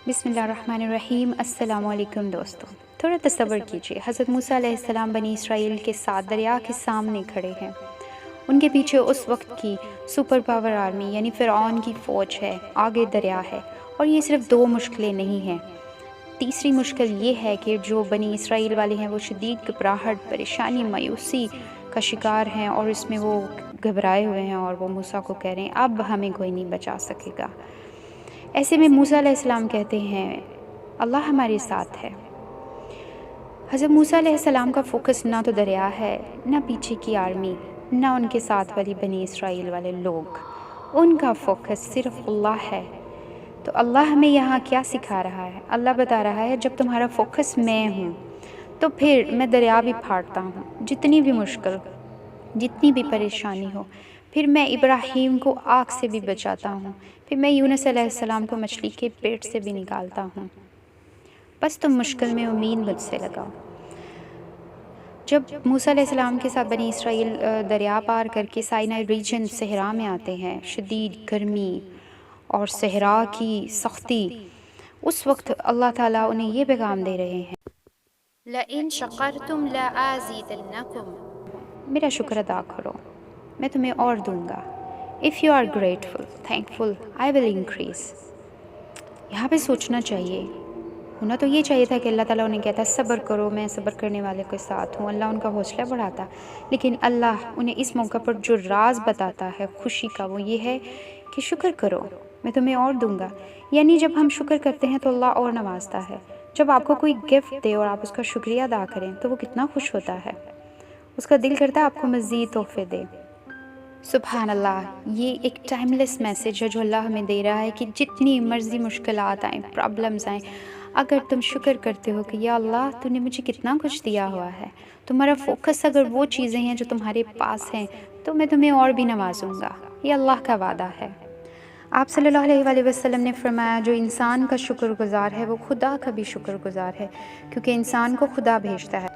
बिस्मिल्लाहिर्रहमानिर्रहीम। अस्सलाम वालेकुम दोस्तों। थोड़ा तसव्वुर कीजिए, हज़रत मूसा अलैहिस्सलाम बनी इसराइल के साथ दरिया के सामने खड़े हैं। उनके पीछे उस वक्त की सुपर पावर आर्मी यानी फ़िरऔन की फ़ौज है, आगे दरिया है। और ये सिर्फ़ दो मुश्किलें नहीं हैं, तीसरी मुश्किल ये है कि जो बनी इसराइल वाले हैं वो शदीद घबराहट, परेशानी, मायूसी का शिकार हैं और इसमें वो घबराए हुए हैं और वो मूसा को कह रहे हैं अब हमें कोई नहीं बचा सकेगा। ऐसे में मूसा अलैहिस्सलाम कहते हैं अल्लाह हमारे साथ है। हज़रत मूसा अलैहिस्सलाम का फ़ोकस ना तो दरिया है, ना पीछे की आर्मी, ना उनके साथ वाली बनी इसराइल वाले लोग। उनका फ़ोकस सिर्फ़ अल्लाह है। तो अल्लाह हमें यहाँ क्या सिखा रहा है? अल्लाह बता रहा है जब तुम्हारा फ़ोकस मैं हूँ तो फिर मैं दरिया भी फाड़ता हूँ, जितनी भी मुश्किल, जितनी भी परेशानी हो। फिर मैं इब्राहीम को आग से भी बचाता हूँ, फिर मैं यूनुस अलैहिस्सलाम को मछली के पेट से भी निकालता हूँ। बस तुम मुश्किल में उम्मीद मुझसे लगाओ। जब मूसा अलैहिस्सलाम के साथ बनी इसराइल दरिया पार करके साइनाई रीजन सहरा में आते हैं, शदीद गर्मी और सहरा की सख्ती, उस वक्त अल्लाह ताला उन्हें ये पैगाम दे रहे हैं, लइन शकरतुम लअज़ीदन्नकुम, मेरा शुक्र अदा करो, मैं तुम्हें और दूंगा। If you are grateful thankful I will increase. यहाँ पे सोचना चाहिए, होना तो ये चाहिए था कि अल्लाह ताला उन्हें कहता सब्र करो, मैं सब्र करने वाले के साथ हूँ, अल्लाह उनका हौसला बढ़ाता। लेकिन अल्लाह उन्हें इस मौका पर जो राज बताता है खुशी का, वो ये है कि शुक्र करो, मैं तुम्हें और दूंगा। यानी जब हम शुक्र करते हैं तो अल्लाह और नवाजता है। जब आपको कोई गिफ्ट दे और आप उसका शुक्रिया अदा करें तो वो कितना खुश होता है, उसका दिल करता है आपको मज़ीद तोहफे दे। सुभान अल्लाह, ये एक टाइमलेस मैसेज है जो अल्लाह हमें दे रहा है कि जितनी मर्ज़ी मुश्किलात आएँ, प्रॉब्लम्स आएँ, अगर तुम शुक्र करते हो कि या अल्लाह तूने मुझे कितना कुछ दिया हुआ है, तुम्हारा फ़ोकस अगर वो चीज़ें हैं जो तुम्हारे पास हैं, तो मैं तुम्हें और भी नवाजूँगा। ये अल्लाह का वादा है। आप सल्लल्लाहु अलैहि वसल्लम ने फरमाया जो इंसान का शुक्रगुज़ार है वो खुदा का भी शुक्रगुज़ार है, क्योंकि इंसान को खुदा भेजता है।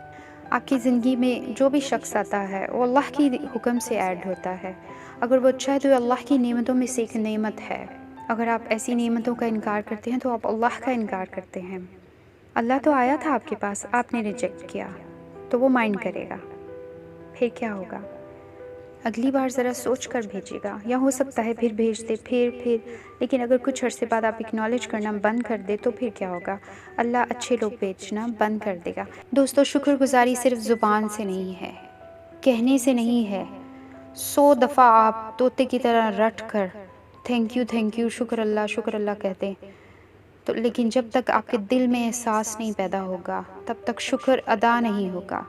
आपकी ज़िंदगी में जो भी शख्स आता है वो अल्लाह की हुक्म से ऐड होता है। अगर वो अच्छा है तो अल्लाह की नेमतों में से एक नेमत है। अगर आप ऐसी नेमतों का इनकार करते हैं तो आप अल्लाह का इनकार करते हैं। अल्लाह तो आया था आपके पास, आपने रिजेक्ट किया, तो वो माइंड करेगा। फिर क्या होगा? अगली बार ज़रा सोच कर भेजिएगा, या हो सकता है फिर भेज दे, फिर लेकिन अगर कुछ अरसे बाद आप एक्नॉलेज करना बंद कर दे तो फिर क्या होगा? अल्लाह अच्छे लोग भेजना बंद कर देगा। दोस्तों, शुक्रगुजारी सिर्फ ज़ुबान से नहीं है, कहने से नहीं है। 100 दफ़ा आप तोते की तरह रट कर थैंक यू शुक्र अल्लाह कहते, तो लेकिन जब तक आपके दिल में एहसास नहीं पैदा होगा तब तक शुक्र अदा नहीं होगा।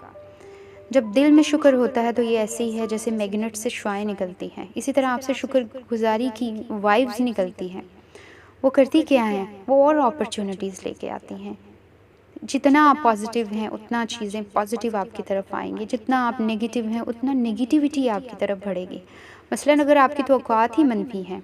जब दिल में शुक्र होता है तो ये ऐसे ही है जैसे मैग्नेट से शुआएं निकलती हैं, इसी तरह आपसे शुक्रगुजारी की वाइब्स निकलती हैं। वो करती क्या हैं? वो और अपॉर्चुनिटीज़ लेके आती हैं। जितना आप पॉजिटिव हैं उतना चीज़ें पॉजिटिव आपकी तरफ आएंगी, जितना आप नेगेटिव हैं उतना नेगेटिविटी आपकी तरफ बढ़ेगी। मसलन अगर आपकी तवक्कुआत ही मनफी हैं,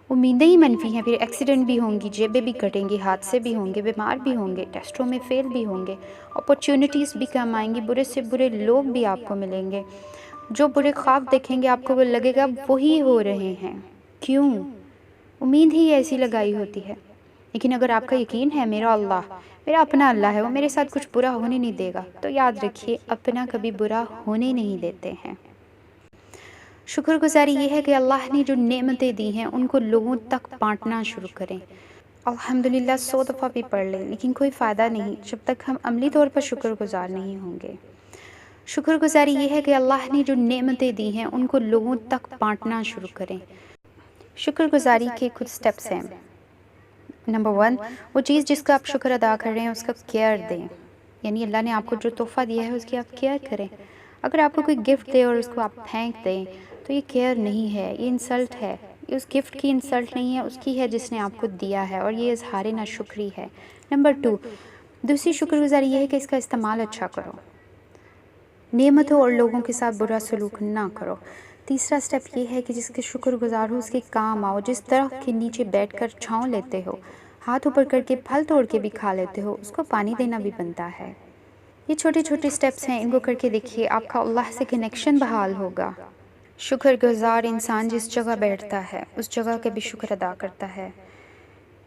उम्मीदें ही मनफी हैं, फिर एक्सीडेंट भी होंगी, जेबें भी कटेंगी, हादसे भी होंगे, बीमार भी होंगे, टेस्टों में फ़ेल भी होंगे, अपॉर्चुनिटीज़ भी कम आएंगी, बुरे से बुरे लोग भी आपको मिलेंगे। जो बुरे ख्वाब देखेंगे आपको वो लगेगा वही हो रहे हैं। क्यों? उम्मीद ही ऐसी लगाई होती है। लेकिन अगर आपका यकीन है मेरा अल्लाह, मेरा अपना अल्लाह है, वो मेरे साथ कुछ बुरा होने नहीं देगा, तो याद रखिए अपना कभी बुरा होने नहीं देते हैं। शुक्रगुजारी ये है कि अल्लाह ने जो नेमतें दी हैं उनको लोगों तक बांटना शुरू करें। अल्हम्दुलिल्लाह 100 दफ़ा भी पढ़ लें, लेकिन कोई फ़ायदा नहीं जब तक हम अमली तौर पर शुक्रगुजार नहीं होंगे। शुक्रगुजारी ये है कि अल्लाह ने जो नेमतें दी हैं उनको लोगों तक बांटना शुरू करें। शुक्रगुजारी के कुछ स्टेप्स हैं। नंबर 1, वो चीज़ जिसका आप शुक्र अदा कर रहे हैं उसका केयर दें, यानी अल्लाह ने आपको जो तोहफ़ा दिया है उसकी आप केयर करें। अगर आपको कोई गिफ्ट दे और उसको आप फेंक दें तो ये केयर नहीं है, ये इंसल्ट है। ये उस गिफ्ट की इंसल्ट नहीं है, उसकी है जिसने आपको दिया है, और ये इज़हार नाशुक्री है। नंबर 2, दूसरी शुक्रगुजारी ये है कि इसका इस्तेमाल अच्छा करो, नेमतों और लोगों के साथ बुरा सलूक ना करो। तीसरा स्टेप ये है कि जिसके शुक्रगुजार हो उसके काम आओ। जिस तरह के नीचे बैठकर छाँव लेते हो, हाथ ऊपर करके फल तोड़ के भी खा लेते हो, उसको पानी देना भी बनता है। ये छोटे छोटे स्टेप्स हैं, इनको करके देखिए, आपका अल्लाह से कनेक्शन बहाल होगा। शुक्रगुजार इंसान जिस जगह बैठता है उस जगह का भी शुक्र अदा करता है।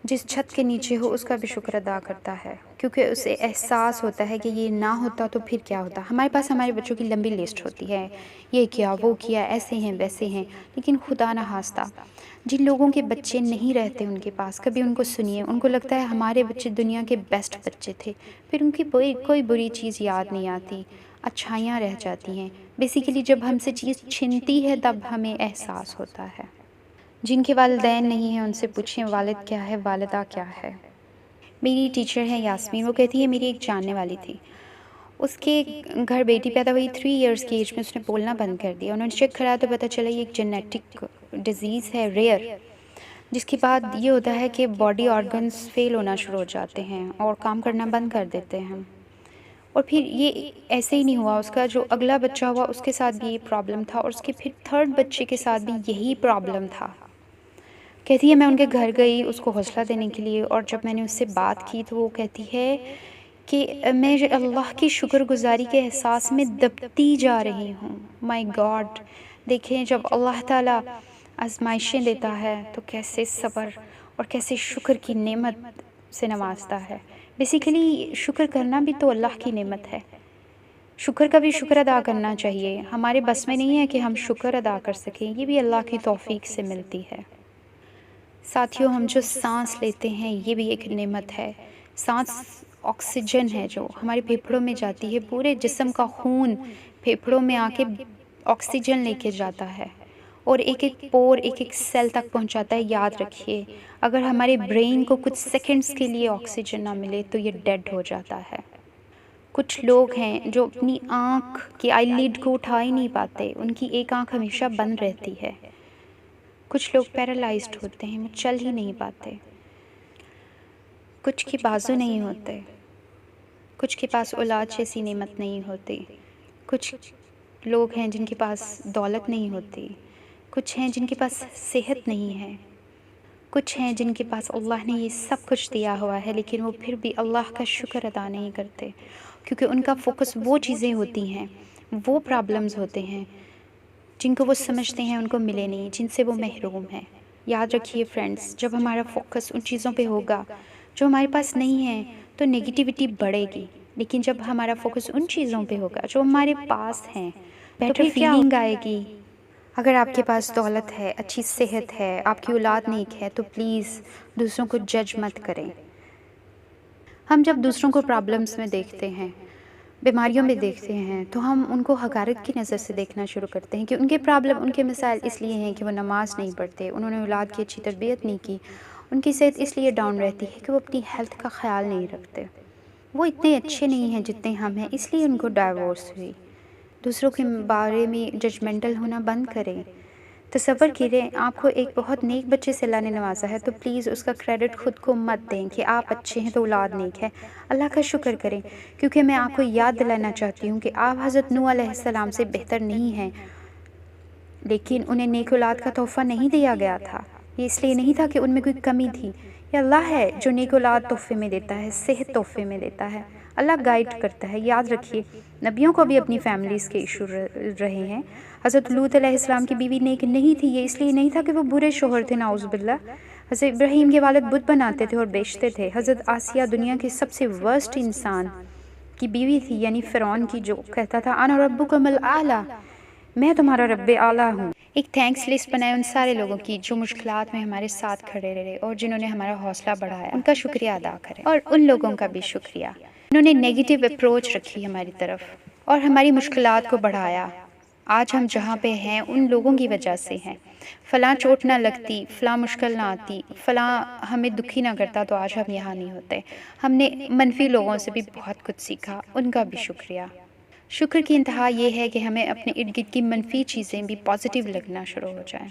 جس چھت کے نیچے ہو اس کا بھی شکر ادا کرتا ہے، کیونکہ اسے احساس ہوتا ہے کہ یہ نہ ہوتا تو پھر کیا ہوتا۔ ہمارے پاس ہمارے بچوں کی لمبی لسٹ ہوتی ہے، یہ کیا وہ کیا، ایسے ہیں ویسے ہیں، لیکن خدا نہ خواستہ جن لوگوں کے بچے نہیں رہتے ان کے پاس، کبھی ان کو سنیے، ان کو لگتا ہے ہمارے بچے دنیا کے بیسٹ بچے تھے، پھر ان کی کوئی بری چیز یاد نہیں آتی، اچھائیاں رہ جاتی ہیں۔ بیسیکلی جب ہم سے چیز چھنتی ہے تب ہمیں احساس ہوتا ہے۔ جن کے والدین نہیں ہیں ان سے پوچھیں والد کیا ہے، والدہ کیا ہے۔ میری ٹیچر ہے یاسمین، وہ کہتی ہے میری ایک جاننے والی تھی، اس کے گھر بیٹی پیدا ہوئی 3 ایئرس کی ایج میں اس نے بولنا بند کر دیا۔ انہوں نے چیک کرایا تو پتہ چلا یہ ایک جینیٹک ڈیزیز ہے، ریئر، جس کے بعد یہ ہوتا ہے کہ باڈی آرگنز فیل ہونا شروع ہو جاتے ہیں اور کام کرنا بند کر دیتے ہیں۔ اور پھر یہ ایسے ہی نہیں ہوا، اس کا جو اگلا بچہ ہوا اس کے ساتھ بھی یہ پرابلم تھا، اور اس کے پھر 3rd بچے کے ساتھ بھی یہی پرابلم تھا۔ کہتی ہے میں ان کے گھر گئی اس کو حوصلہ دینے کے لیے، اور جب میں نے اس سے بات کی تو وہ کہتی ہے کہ میں اللہ کی شکر گزاری کے احساس میں دبتی جا رہی ہوں۔ مائی گاڈ، دیکھیں جب اللہ تعالیٰ آزمائشیں دیتا ہے تو کیسے صبر اور کیسے شکر کی نعمت سے نوازتا ہے۔ بیسیکلی شکر کرنا بھی تو اللہ کی نعمت ہے، شکر کا بھی شکر ادا کرنا چاہیے۔ ہمارے بس میں نہیں ہے کہ ہم شکر ادا کر سکیں، یہ بھی اللہ کی توفیق سے ملتی ہے۔ ساتھیوں، ہم جو سانس لیتے ہیں یہ بھی ایک نعمت ہے۔ سانس آکسیجن ہے جو ہمارے پھیپھڑوں میں جاتی ہے، پورے جسم کا خون پھیپھڑوں میں آ کے آکسیجن لے کے جاتا ہے اور ایک ایک پور ایک ایک سیل تک پہنچاتا ہے۔ یاد رکھیے اگر ہمارے برین کو کچھ سیکنڈز کے لیے آکسیجن نہ ملے تو یہ ڈیڈ ہو جاتا ہے۔ کچھ لوگ ہیں جو اپنی آنکھ کی آئی لیڈ کو اٹھا ہی نہیں پاتے، ان کی ایک آنکھ ہمیشہ بند رہتی ہے۔ کچھ لوگ پیرالائزڈ ہوتے ہیں، وہ چل ہی نہیں پاتے۔ کچھ کے بازو نہیں ہوتے، کچھ کے پاس اولاد جیسی نعمت نہیں ہوتی، کچھ لوگ ہیں جن کے پاس دولت نہیں ہوتی، کچھ ہیں جن کے پاس صحت نہیں ہے، کچھ ہیں جن کے پاس اللہ نے یہ سب کچھ دیا ہوا ہے لیکن وہ پھر بھی اللہ کا شکر ادا نہیں کرتے، کیونکہ ان کا فوکس وہ چیزیں ہوتی ہیں، وہ پرابلمز ہوتے ہیں جن کو وہ سمجھتے ہیں ان کو ملے نہیں، جن سے وہ محروم ہیں۔ یاد رکھیے فرینڈز، جب ہمارا فوکس ان چیزوں پہ ہوگا جو ہمارے پاس نہیں ہیں تو نگیٹیوٹی بڑھے گی، لیکن جب ہمارا فوکس ان چیزوں پہ ہوگا جو ہمارے پاس ہیں بیٹر فیلنگ آئے گی۔ اگر آپ کے پاس دولت ہے، اچھی صحت ہے، آپ کی اولاد نیک ہے تو پلیز دوسروں کو جج مت کریں۔ ہم جب دوسروں کو پرابلمز میں دیکھتے ہیں، بیماریوں میں دیکھتے ہیں تو ہم ان کو حقارت کی نظر سے دیکھنا شروع کرتے ہیں کہ ان کے پرابلم، ان کے مسائل اس لیے ہیں کہ وہ نماز نہیں پڑھتے، انہوں نے اولاد کی اچھی تربیت نہیں کی، ان کی صحت اس لیے ڈاؤن رہتی ہے کہ وہ اپنی ہیلتھ کا خیال نہیں رکھتے، وہ اتنے اچھے نہیں ہیں جتنے ہم ہیں اس لیے ان کو ڈائیورس ہوئی۔ دوسروں کے بارے میں ججمنٹل ہونا بند کریں۔ تصور کیجئے آپ کو ایک بہت نیک بچے سے اللہ نے نوازا ہے تو پلیز اس کا کریڈٹ خود کو مت دیں کہ آپ اچھے ہیں تو اولاد نیک ہے۔ اللہ کا شکر کریں، کیونکہ میں آپ کو یاد دلانا چاہتی ہوں کہ آپ حضرت نوح علیہ السلام سے بہتر نہیں ہیں، لیکن انہیں نیک اولاد کا تحفہ نہیں دیا گیا تھا۔ یہ اس لیے نہیں تھا کہ ان میں کوئی کمی تھی، یہ اللہ ہے جو نیک اولاد تحفے میں دیتا ہے، صحت تحفے میں دیتا ہے، اللہ گائیڈ کرتا ہے۔ یاد رکھیے نبیوں کو بھی اپنی فیملیز کے ایشو رہے ہیں۔ حضرت لوط علیہ السلام کی بیوی نیک نہیں تھی، یہ اس لیے نہیں تھا کہ وہ برے شوہر تھے، نعوذ باللہ۔ حضرت ابراہیم کے والد بت بناتے تھے اور بیچتے تھے۔ حضرت آسیہ دنیا کی سب سے ورسٹ انسان کی بیوی تھی، یعنی فرعون کی، جو کہتا تھا انا ربکم الاعلی، میں تمہارا رب اعلیٰ ہوں۔ ایک تھینکس لسٹ بنائے ان سارے لوگوں کی جو مشکلات میں ہمارے ساتھ کھڑے رہے اور جنہوں نے ہمارا حوصلہ بڑھایا، ان کا شکریہ ادا کریں، اور ان لوگوں کا بھی شکریہ انہوں نے نیگیٹو اپروچ رکھی ہماری طرف اور ہماری مشکلات کو بڑھایا۔ آج ہم جہاں پہ ہیں ان لوگوں کی وجہ سے ہیں۔ فلاں چوٹ نہ لگتی، فلاں مشکل نہ آتی، فلاں ہمیں دکھی نہ کرتا تو آج ہم یہاں نہیں ہوتے۔ ہم نے منفی لوگوں سے بھی بہت کچھ سیکھا، ان کا بھی شکریہ۔ شکر کی انتہا یہ ہے کہ ہمیں اپنے ارد گرد کی منفی چیزیں بھی پازیٹیو لگنا شروع ہو جائیں۔